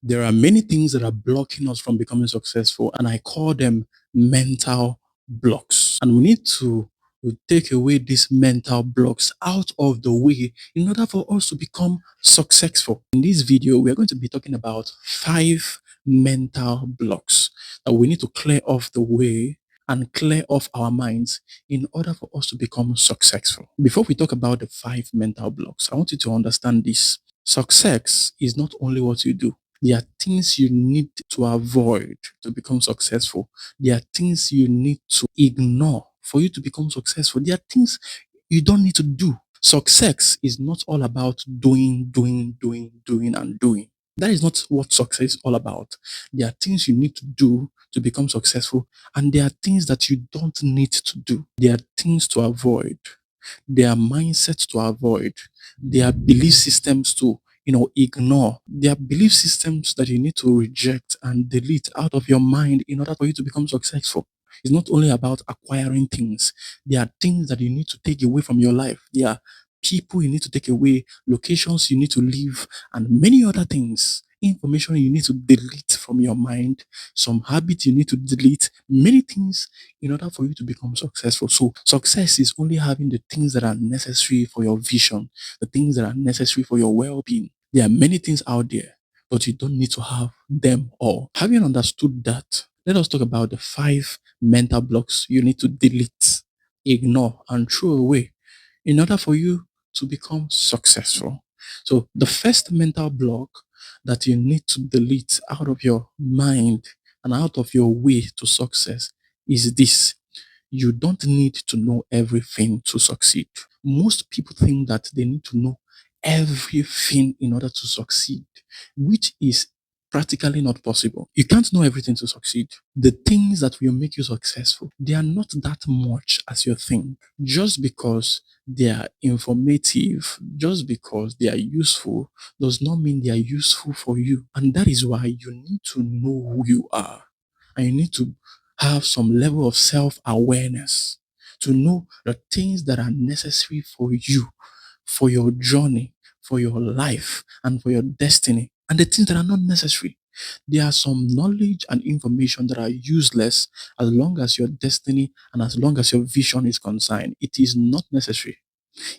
There are many things that are blocking us from becoming successful, and I call them mental blocks. And we need to take away these mental blocks out of the way in order for us to become successful. In this video, we are going to be talking about 5 mental blocks that we need to clear off the way and clear off our minds in order for us to become successful. Before we talk about the 5 mental blocks, I want you to understand this. Success is not only what you do. There are things you need to avoid to become successful. There are things you need to ignore for you to become successful. There are things you don't need to do. Success is not all about doing, and doing. That is not what success is all about. There are things you need to do to become successful, and there are things that you don't need to do. There are things to avoid. There are mindsets to avoid. There are belief systems to ignore. There are belief systems that you need to reject and delete out of your mind in order for you to become successful. It's not only about acquiring things. There are things that you need to take away from your life. There are people you need to take away, locations you need to leave, and many other things. Information you need to delete from your mind, some habits you need to delete, many things in order for you to become successful. So, success is only having the things that are necessary for your vision, the things that are necessary for your well being. There are many things out there, but you don't need to have them all. Having understood that, let us talk about the 5 mental blocks you need to delete, ignore, and throw away in order for you to become successful. So, the first mental block that you need to delete out of your mind and out of your way to success is this: you don't need to know everything to succeed. Most people think that they need to know everything in order to succeed, which is practically not possible. You can't know everything to succeed. The things that will make you successful, they are not that much as you think. Just because they are informative, just because they are useful, does not mean they are useful for you. And that is why you need to know who you are. And you need to have some level of self-awareness to know the things that are necessary for you, for your journey, for your life, and for your destiny, and the things that are not necessary. There are some knowledge and information that are useless as long as your destiny and as long as your vision is concerned. It is not necessary.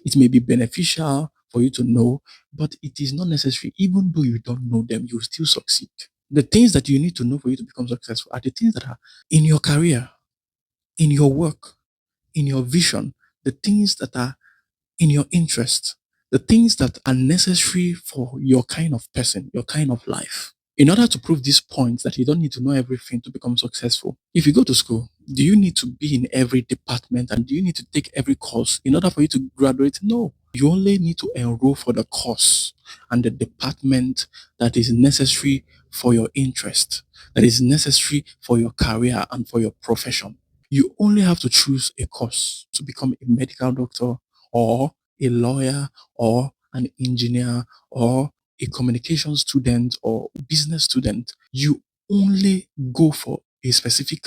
It may be beneficial for you to know, but it is not necessary. Even though you don't know them, you will still succeed. The things that you need to know for you to become successful are the things that are in your career, in your work, in your vision, the things that are in your interest, the things that are necessary for your kind of person, your kind of life. In order to prove this point that you don't need to know everything to become successful, if you go to school, do you need to be in every department and do you need to take every course in order for you to graduate? No. You only need to enroll for the course and the department that is necessary for your interest, that is necessary for your career and for your profession. You only have to choose a course to become a medical doctor or a lawyer or an engineer or a communication student or business student. You only go for a specific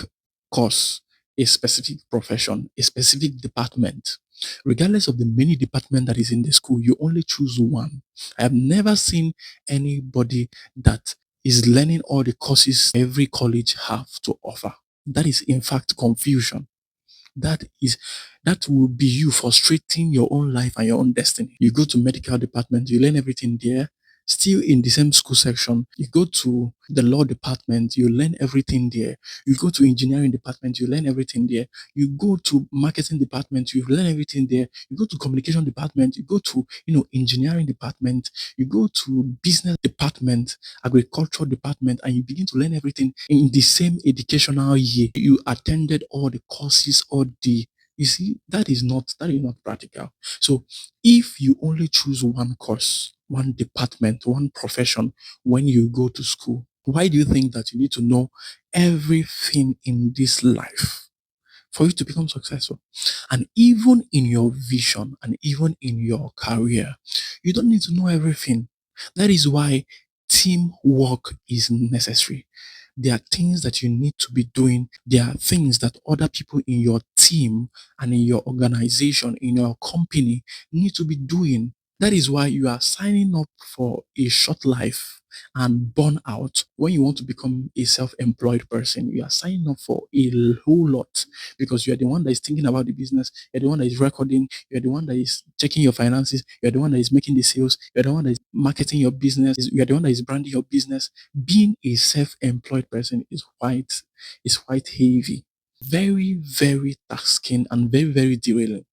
course, a specific profession, a specific department. Regardless of the many department that is in the school, you only choose one. I have never seen anybody that is learning all the courses every college have to offer. That is in fact confusion. That will be you frustrating your own life and your own destiny. You go to medical department, you learn everything there. Still in the same school section, you go to the law department, you learn everything there. You go to engineering department, you learn everything there. You go to marketing department, you learn everything there. You go to communication department, you go to engineering department, you go to business department, agricultural department, and you begin to learn everything in the same educational year. You attended all the courses, all the you see, that is not practical. So if you only choose one course, one department, one profession when you go to school, why do you think that you need to know everything in this life for you to become successful? And even in your vision and even in your career, you don't need to know everything. That is why teamwork is necessary. There are things that you need to be doing. There are things that other people in your team and in your organization, in your company need to be doing. That is why you are signing up for a short life and burn out. When you want to become a self-employed person, you are signing up for a whole lot because you are the one that is thinking about the business, you're the one that is recording, you're the one that is checking your finances, you're the one that is making the sales, you're the one that is marketing your business, you're the one that is branding your business. Being a self-employed person is quite heavy, very, very taxing and very, very derailing.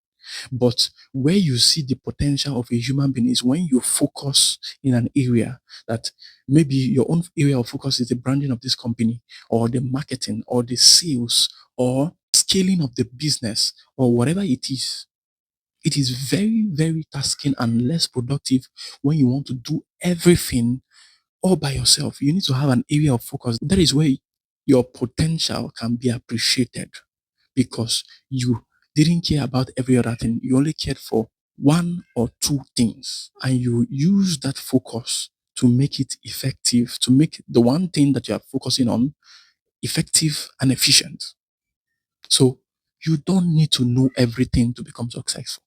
But where you see the potential of a human being is when you focus in an area that maybe your own area of focus is the branding of this company or the marketing or the sales or scaling of the business or whatever it is. It is very, very tasking and less productive when you want to do everything all by yourself. You need to have an area of focus. That is where your potential can be appreciated because you didn't care about every other thing. You only cared for one or two things and you use that focus to make it effective, to make the one thing that you are focusing on effective and efficient. So you don't need to know everything to become successful.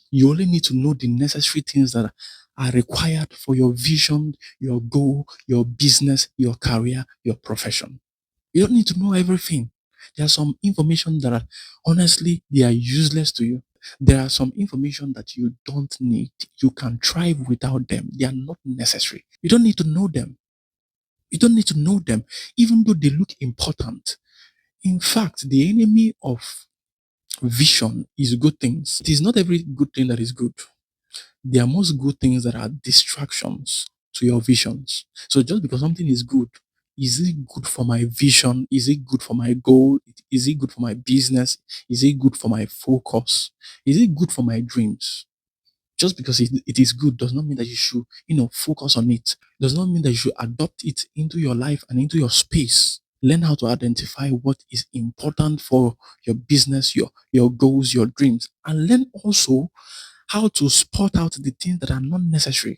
You only need to know the necessary things that are required for your vision, your goal, your business, your career, your profession. You don't need to know everything. There are some information that are honestly they are useless to you. There are some information that you don't need. You can thrive without them. They are not necessary. You don't need to know them. You don't need to know them, even though they look important. In fact, the enemy of vision is good things. It is not every good thing that is good. There are most good things that are distractions to your visions. So just because something is good, is it good for my vision? Is it good for my goal? Is it good for my business? Is it good for my focus? Is it good for my dreams? Just because it is good does not mean that you should, focus on it. Does not mean that you should adopt it into your life and into your space. Learn how to identify what is important for your business, your goals, your dreams, and learn also how to spot out the things that are not necessary.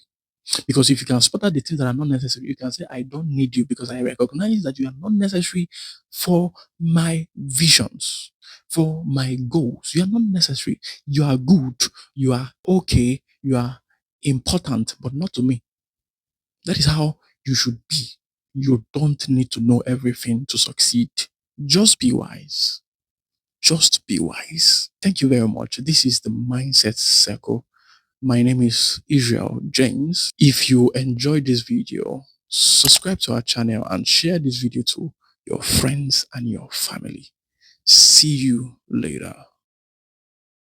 Because if you can spot out the things that are not necessary, you can say, I don't need you because I recognize that you are not necessary for my visions, for my goals. You are not necessary. You are good. You are okay. You are important, but not to me. That is how you should be. You don't need to know everything to succeed. Just be wise. Just be wise. Thank you very much. This is the Mindset Circle. My name is Israel Jamez. If you enjoyed this video, subscribe to our channel and share this video to your friends and your family. See you later.